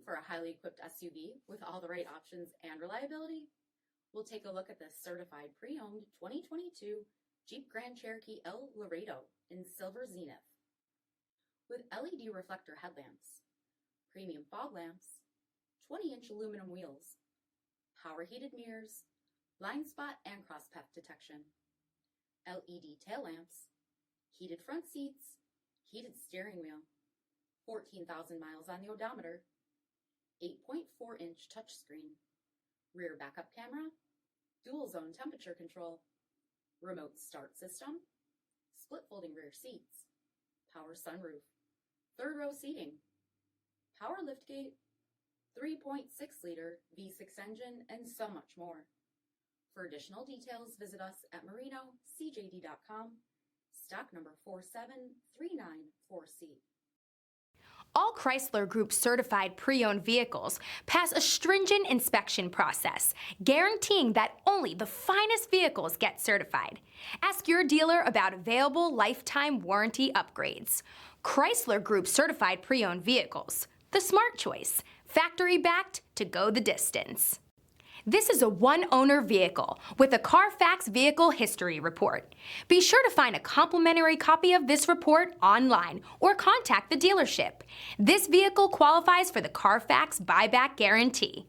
for a highly equipped SUV with all the right options and reliability? We'll take a look at this certified pre-owned 2022 Jeep Grand Cherokee L Laredo in Silver Zenith. With LED reflector headlamps, premium fog lamps, 20-inch aluminum wheels, power heated mirrors, blind spot and cross path detection, LED tail lamps, heated front seats, heated steering wheel, 14,000 miles on the odometer, 8.4-inch touchscreen, rear backup camera, dual zone temperature control, remote start system, split folding rear seats, power sunroof, third row seating, power liftgate, 3.6-liter V6 engine, and so much more. For additional details, visit us at marinocjd.com, stock number 47394C. All Chrysler Group certified pre-owned vehicles pass a stringent inspection process, guaranteeing that only the finest vehicles get certified. Ask your dealer about available lifetime warranty upgrades. Chrysler Group certified pre-owned vehicles, the smart choice, factory backed to go the distance. This is a one-owner vehicle with a CARFAX vehicle history report. Be sure to find a complimentary copy of this report online or contact the dealership. This vehicle qualifies for the CARFAX buyback guarantee.